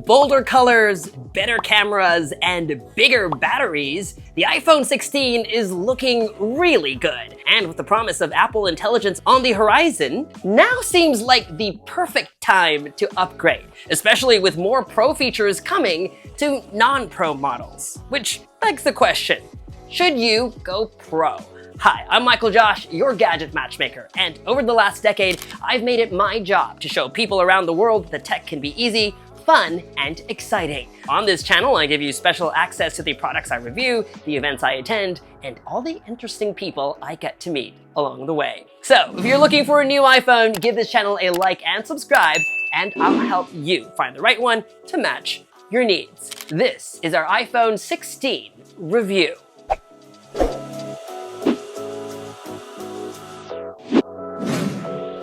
With bolder colors, better cameras, and bigger batteries, the iPhone 16 is looking really good. And with the promise of Apple Intelligence on the horizon, now seems like the perfect time to upgrade, especially with more Pro features coming to non-Pro models. Which begs the question, should you go Pro? Hi, I'm Michael Josh, your gadget matchmaker, and over the last decade, I've made it my job to show people around the world that tech can be easy, fun, and exciting. On this channel, I give you special access to the products I review, the events I attend, and all the interesting people I get to meet along the way. So, if you're looking for a new iPhone, give this channel a like and subscribe, and I'll help you find the right one to match your needs. This is our iPhone 16 review.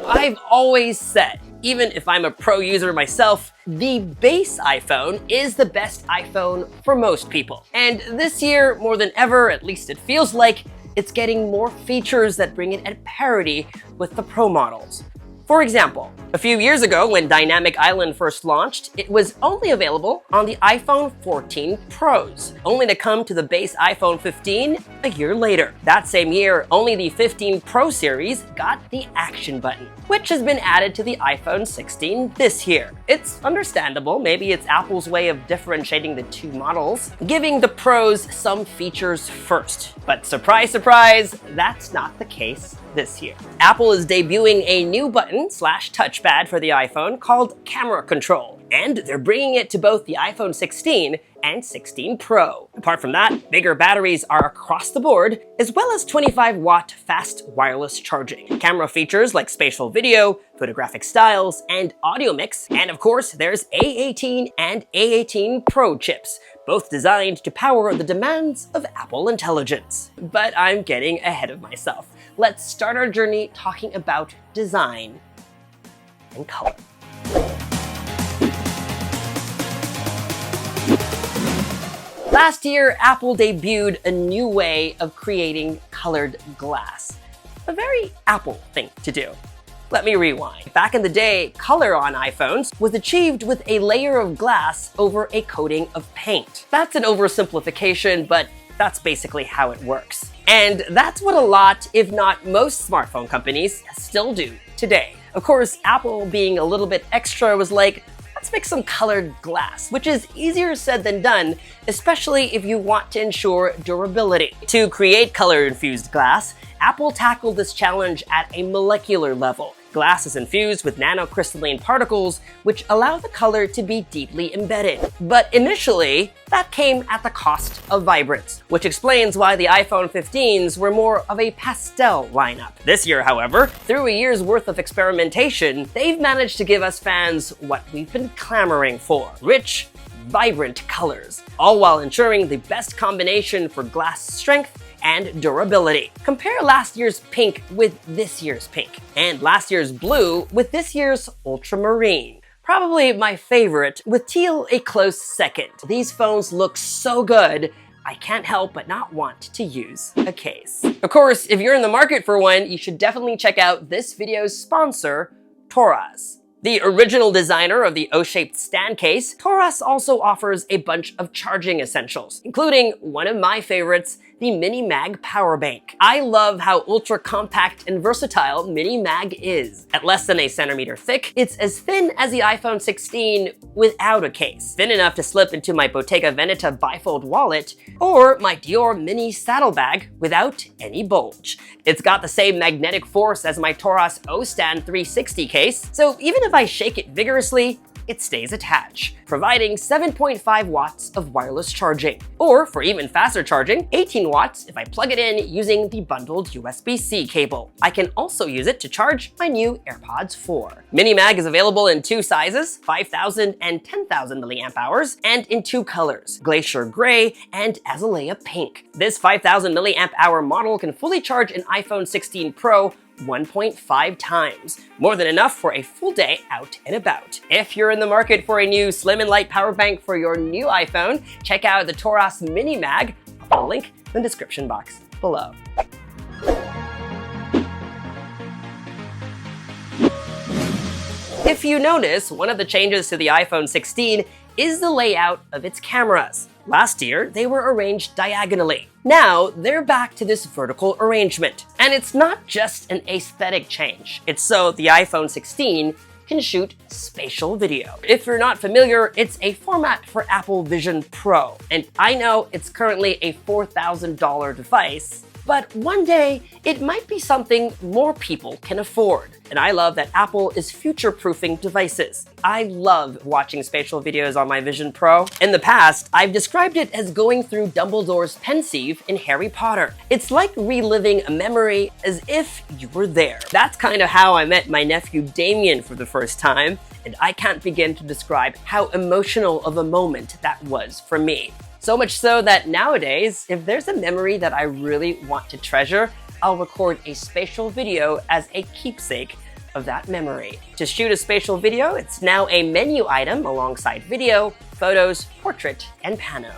I've always said, even if I'm a Pro user myself, the base iPhone is the best iPhone for most people. And this year, more than ever, at least it feels like, it's getting more features that bring it at parity with the Pro models. For example, a few years ago when Dynamic Island first launched, it was only available on the iPhone 14 Pros, only to come to the base iPhone 15 a year later. That same year, only the 15 Pro series got the action button, which has been added to the iPhone 16 this year. It's understandable, maybe it's Apple's way of differentiating the two models, giving the Pros some features first. But surprise, surprise, that's not the case this year. Apple is debuting a new button/touchpad for the iPhone called Camera Control, and they're bringing it to both the iPhone 16 and 16 Pro. Apart from that, bigger batteries are across the board, as well as 25-watt fast wireless charging. Camera features like spatial video, photographic styles, and audio mix, and of course, there's A18 and A18 Pro chips, both designed to power the demands of Apple Intelligence. But I'm getting ahead of myself. Let's start our journey talking about design and color. Last year, Apple debuted a new way of creating colored glass. A very Apple thing to do. Let me rewind. Back in the day, color on iPhones was achieved with a layer of glass over a coating of paint. That's an oversimplification, but that's basically how it works. And that's what a lot, if not most smartphone companies still do today. Of course, Apple being a little bit extra was like, let's make some colored glass, which is easier said than done, especially if you want to ensure durability. To create color-infused glass, Apple tackled this challenge at a molecular level. Glass is infused with nanocrystalline particles, which allow the color to be deeply embedded. But initially, that came at the cost of vibrance, which explains why the iPhone 15s were more of a pastel lineup. This year, however, through a year's worth of experimentation, they've managed to give us fans what we've been clamoring for: rich, vibrant colors, all while ensuring the best combination for glass strength and durability. Compare last year's pink with this year's pink, and last year's blue with this year's ultramarine. Probably my favorite, with teal a close second. These phones look so good, I can't help but not want to use a case. Of course, if you're in the market for one, you should definitely check out this video's sponsor, Torras. The original designer of the O-shaped stand case, Torras also offers a bunch of charging essentials, including one of my favorites, the Mini Mag power bank. I love how ultra compact and versatile Mini Mag is. At less than a centimeter thick, it's as thin as the iPhone 16 without a case. Thin enough to slip into my Bottega Veneta bifold wallet or my Dior mini saddlebag without any bulge. It's got the same magnetic force as my Torras O-Stand 360 case, so even if I shake it vigorously, it stays attached, providing 7.5 watts of wireless charging. Or, for even faster charging, 18 watts if I plug it in using the bundled USB-C cable. I can also use it to charge my new AirPods 4. Mini Mag is available in two sizes, 5,000 and 10,000 milliamp hours, and in two colors, Glacier Gray and Azalea Pink. This 5,000 milliamp hour model can fully charge an iPhone 16 Pro 1.5 times, more than enough for a full day out and about. If you're in the market for a new slim and light power bank for your new iPhone, check out the Torras Mini Mag. I'll put a link in the description box below. If you notice, one of the changes to the iPhone 16 is the layout of its cameras. Last year, they were arranged diagonally. Now, they're back to this vertical arrangement. And it's not just an aesthetic change. It's so the iPhone 16 can shoot spatial video. If you're not familiar, it's a format for Apple Vision Pro. And I know it's currently a $4,000 device, but one day it might be something more people can afford. And I love that Apple is future-proofing devices. I love watching spatial videos on my Vision Pro. In the past, I've described it as going through Dumbledore's pensieve in Harry Potter. It's like reliving a memory as if you were there. That's kind of how I met my nephew Damien for the first time, and I can't begin to describe how emotional of a moment that was for me. So much so that nowadays, if there's a memory that I really want to treasure, I'll record a spatial video as a keepsake of that memory. To shoot a spatial video, it's now a menu item alongside video, photos, portrait, and pano.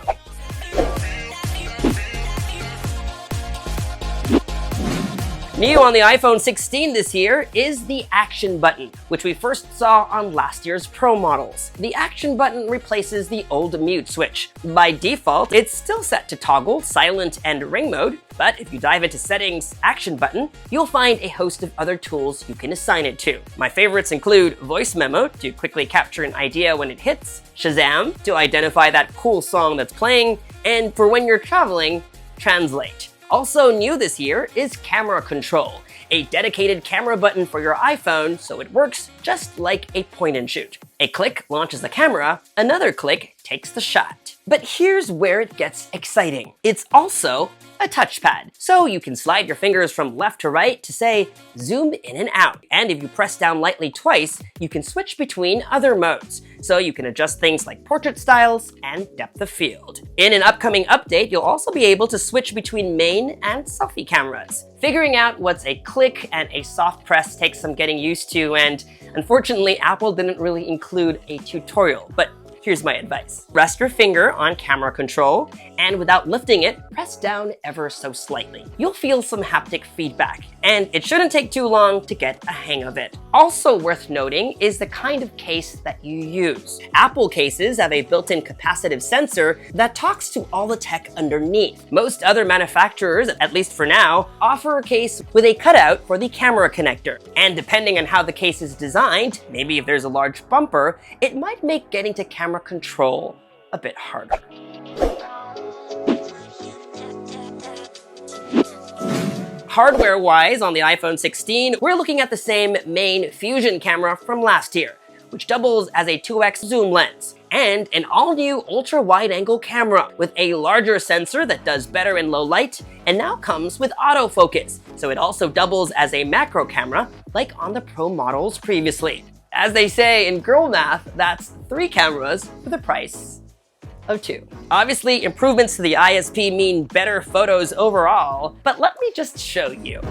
New on the iPhone 16 this year is the Action button, which we first saw on last year's Pro models. The Action button replaces the old mute switch. By default, it's still set to toggle, silent, and ring mode, but if you dive into Settings, Action button, you'll find a host of other tools you can assign it to. My favorites include Voice Memo to quickly capture an idea when it hits, Shazam to identify that cool song that's playing, and for when you're traveling, Translate. Also new this year is Camera Control, a dedicated camera button for your iPhone so it works just like a point and shoot. A click launches the camera, another click takes the shot. But here's where it gets exciting. It's also a touchpad, so you can slide your fingers from left to right to say zoom in and out. And if you press down lightly twice, you can switch between other modes, so you can adjust things like portrait styles and depth of field. In an upcoming update, you'll also be able to switch between main and selfie cameras. Figuring out what's a click and a soft press takes some getting used to, and unfortunately, Apple didn't really include a tutorial, but here's my advice. Rest your finger on Camera Control, and without lifting it, press down ever so slightly. You'll feel some haptic feedback, and it shouldn't take too long to get a hang of it. Also worth noting is the kind of case that you use. Apple cases have a built-in capacitive sensor that talks to all the tech underneath. Most other manufacturers, at least for now, offer a case with a cutout for the camera connector. And depending on how the case is designed, maybe if there's a large bumper, it might make getting to camera control a bit harder. Hardware-wise, on the iPhone 16, we're looking at the same main Fusion camera from last year, which doubles as a 2x zoom lens, and an all-new ultra-wide-angle camera with a larger sensor that does better in low light, and now comes with autofocus, so it also doubles as a macro camera, like on the Pro models previously. As they say in girl math, that's 3 cameras for the price of 2. Obviously, improvements to the ISP mean better photos overall, but let me just show you.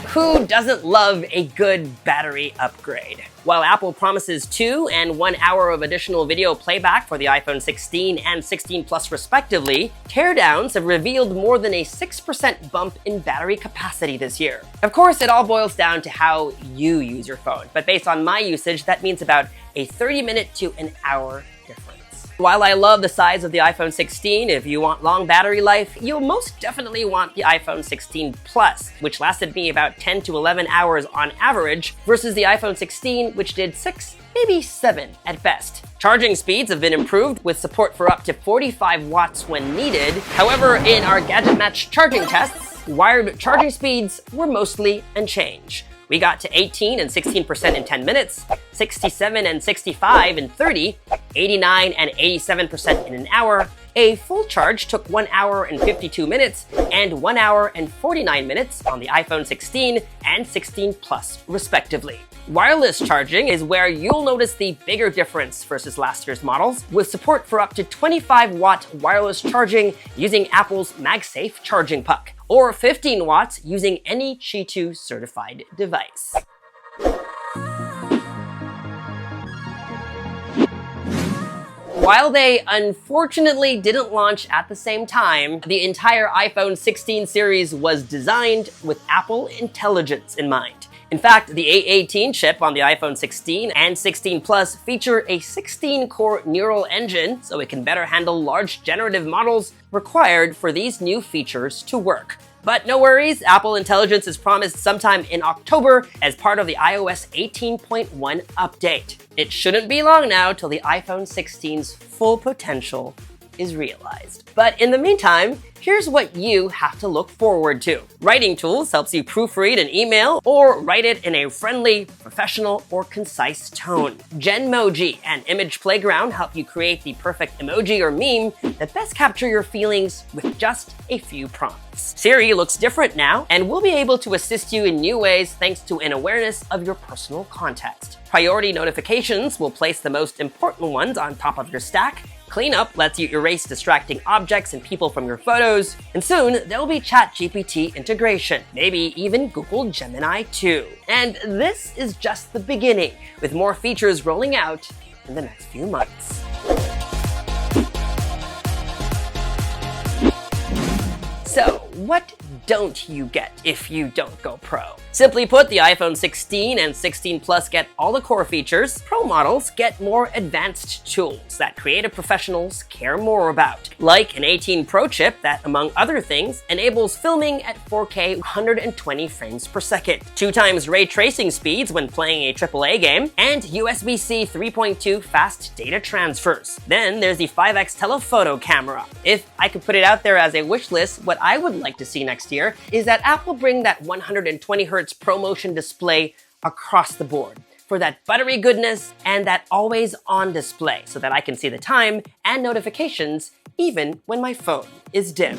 Who doesn't love a good battery upgrade? While Apple promises 2 and 1 hour of additional video playback for the iPhone 16 and 16 Plus respectively, teardowns have revealed more than a 6% bump in battery capacity this year. Of course, it all boils down to how you use your phone, but based on my usage, that means about a 30-minute to an hour difference. While I love the size of the iPhone 16, if you want long battery life, you'll most definitely want the iPhone 16 Plus, which lasted me about 10 to 11 hours on average, versus the iPhone 16, which did 6, maybe 7 at best. Charging speeds have been improved with support for up to 45 watts when needed. However, in our GadgetMatch charging tests, wired charging speeds were mostly unchanged. We got to 18 and 16% in 10 minutes, 67 and 65 in 30, 89 and 87% in an hour. A full charge took 1 hour and 52 minutes and 1 hour and 49 minutes on the iPhone 16 and 16 Plus, respectively. Wireless charging is where you'll notice the bigger difference versus last year's models, with support for up to 25-watt wireless charging using Apple's MagSafe charging puck, or 15 watts using any Qi2 certified device. While they unfortunately didn't launch at the same time, the entire iPhone 16 series was designed with Apple intelligence in mind. In fact, the A18 chip on the iPhone 16 and 16 Plus feature a 16-core neural engine, so it can better handle large generative models required for these new features to work. But no worries, Apple Intelligence is promised sometime in October as part of the iOS 18.1 update. It shouldn't be long now till the iPhone 16's full potential is realized. But in the meantime, here's what you have to look forward to. Writing Tools helps you proofread an email or write it in a friendly, professional, or concise tone. Genmoji and Image Playground help you create the perfect emoji or meme that best capture your feelings with just a few prompts. Siri looks different now and will be able to assist you in new ways thanks to an awareness of your personal context. Priority notifications will place the most important ones on top of your stack. Cleanup lets you erase distracting objects and people from your photos. And soon, there'll be ChatGPT integration, maybe even Google Gemini too. And this is just the beginning, with more features rolling out in the next few months. So, what don't you get if you don't go Pro? Simply put, the iPhone 16 and 16 Plus get all the core features. Pro models get more advanced tools that creative professionals care more about, like an 18 Pro chip that, among other things, enables filming at 4K 120 frames per second, 2x ray tracing speeds when playing a AAA game, and USB-C 3.2 fast data transfers. Then there's the 5x telephoto camera. If I could put it out there as a wish list, what I would like to see next year is that Apple bring that 120Hz ProMotion display across the board for that buttery goodness and that always-on display so that I can see the time and notifications even when my phone is dim.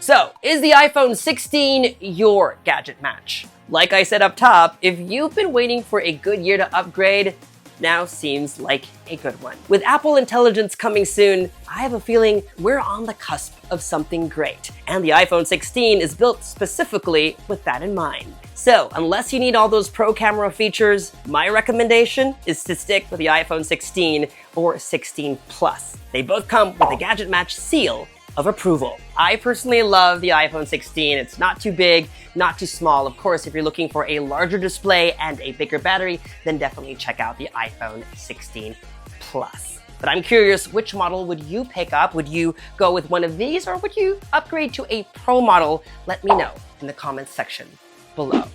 So, is the iPhone 16 your gadget match? Like I said up top, if you've been waiting for a good year to upgrade, now seems like a good one. With Apple Intelligence coming soon, I have a feeling we're on the cusp of something great, and the iPhone 16 is built specifically with that in mind. So, unless you need all those pro camera features, my recommendation is to stick with the iPhone 16 or 16 Plus. They both come with a GadgetMatch seal of approval. I personally love the iPhone 16. It's not too big, not too small. Of course, if you're looking for a larger display and a bigger battery, then definitely check out the iPhone 16 Plus. But I'm curious, which model would you pick up? Would you go with one of these, or would you upgrade to a Pro model? Let me know in the comments section below.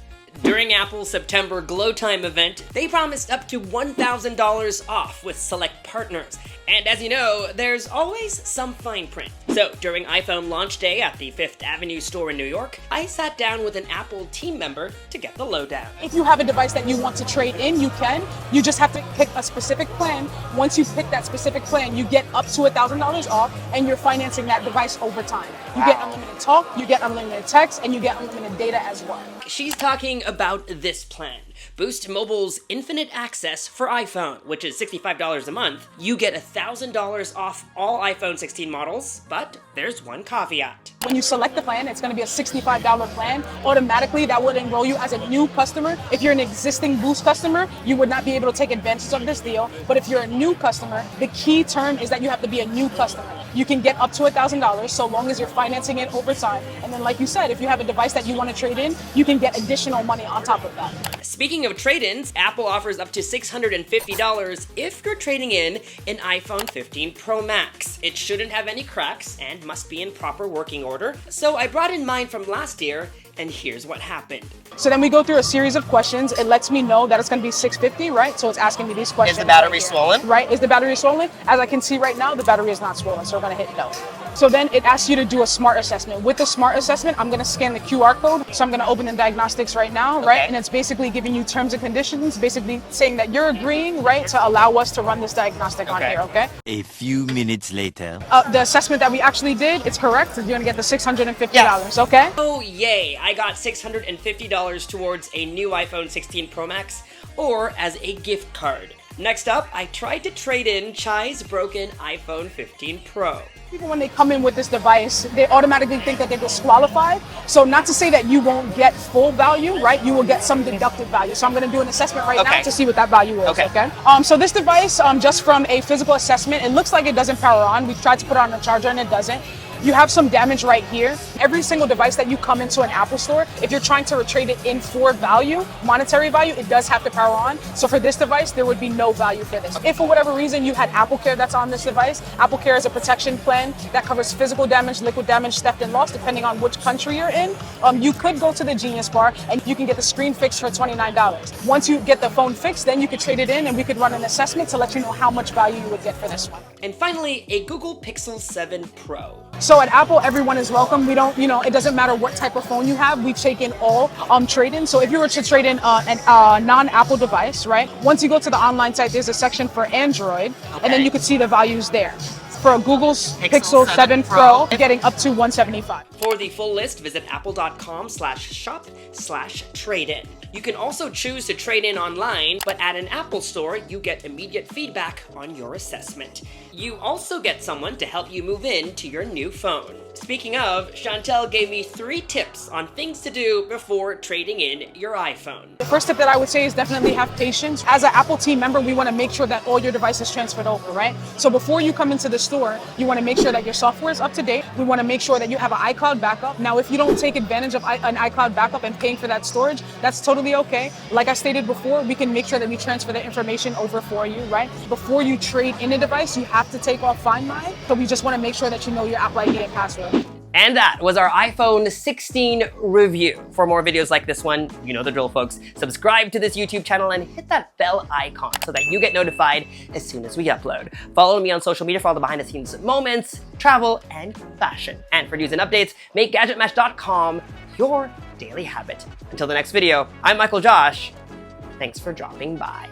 During Apple's September Glow Time event, they promised up to $1,000 off with select partners. And as you know, there's always some fine print. So during iPhone launch day at the Fifth Avenue store in New York, I sat down with an Apple team member to get the lowdown. If you have a device that you want to trade in, you can. You just have to pick a specific plan. Once you pick that specific plan, you get up to $1,000 off, and you're financing that device over time. You get unlimited talk, you get unlimited text, and you get unlimited data as well. She's talking about this plan. Boost Mobile's Infinite Access for iPhone, which is $65 a month. You get $1,000 off all iPhone 16 models, but there's one caveat. When you select the plan, it's going to be a $65 plan. Automatically, that would enroll you as a new customer. If you're an existing Boost customer, you would not be able to take advantage of this deal. But if you're a new customer, the key term is that you have to be a new customer. you can get up to $1,000 so long as you're financing it over time. And then, like you said, if you have a device that you want to trade in, you can get additional money on top of that. Speaking of trade-ins, Apple offers up to $650 if you're trading in an iPhone 15 Pro Max. It shouldn't have any cracks and must be in proper working order. So I brought in mine from last year, and here's what happened. So then we go through a series of questions. It lets me know that it's going to be $650, right? So it's asking me these questions. Is the battery swollen? Right. Is the battery swollen? As I can see right now, the battery is not swollen. So we're going to hit no. So then it asks you to do a smart assessment. With the smart assessment, I'm going to scan the QR code. So I'm going to open in diagnostics right now, right? And it's basically giving you terms and conditions, basically saying that you're agreeing, right, to allow us to run this diagnostic on here, okay? A few minutes later. The assessment that we actually did, it's correct. You're going to get the $650, okay? Oh, yay. I got $650 towards a new iPhone 16 Pro Max or as a gift card. Next up, I tried to trade in Chai's broken iPhone 15 Pro. People, when they come in with this device, they automatically think that they're disqualified. So not to say that you won't get full value, right? You will get some deductive value. So I'm going to do an assessment right now to see what that value is, okay? So this device, just from a physical assessment, it looks like it doesn't power on. We've tried to put it on a charger and it doesn't. You have some damage right here. Every single device that you come into an Apple store, if you're trying to trade it in for value, monetary value, it does have to power on. So for this device, there would be no value for this. If for whatever reason you had Apple Care that's on this device, Apple Care is a protection plan that covers physical damage, liquid damage, theft, and loss, depending on which country you're in. You could go to the Genius Bar and you can get the screen fixed for $29. Once you get the phone fixed, then you could trade it in and we could run an assessment to let you know how much value you would get for this one. And finally, a Google Pixel 7 Pro. So at Apple, everyone is welcome. We don't, it doesn't matter what type of phone you have. We've taken all trade-in. So if you were to trade in a non-Apple device, right? Once you go to the online site, there's a section for Android, and then you can see the values there. For Google's Pixel 7 Pro, getting up to $175. For the full list, visit apple.com/shop/trade-in. You can also choose to trade in online, but at an Apple store, you get immediate feedback on your assessment. You also get someone to help you move in to your new phone. Speaking of, Chantel gave me 3 tips on things to do before trading in your iPhone. The first tip that I would say is definitely have patience. As an Apple team member, we want to make sure that all your devices transferred over, right? So before you come into the store, you want to make sure that your software is up to date. We want to make sure that you have an iCloud backup. Now, if you don't take advantage of an iCloud backup and paying for that storage, that's totally okay. Like I stated before, we can make sure that we transfer the information over for you, right? Before you trade in a device, you have to take off Find My. So we just want to make sure that you know your Apple ID and password. And that was our iPhone 16 review. For more videos like this one, you know the drill, folks. Subscribe to this YouTube channel and hit that bell icon so that you get notified as soon as we upload. Follow me on social media for all the behind-the-scenes moments, travel, and fashion. And for news and updates, make GadgetMatch.com your daily habit. Until the next video, I'm Michael Josh. Thanks for dropping by.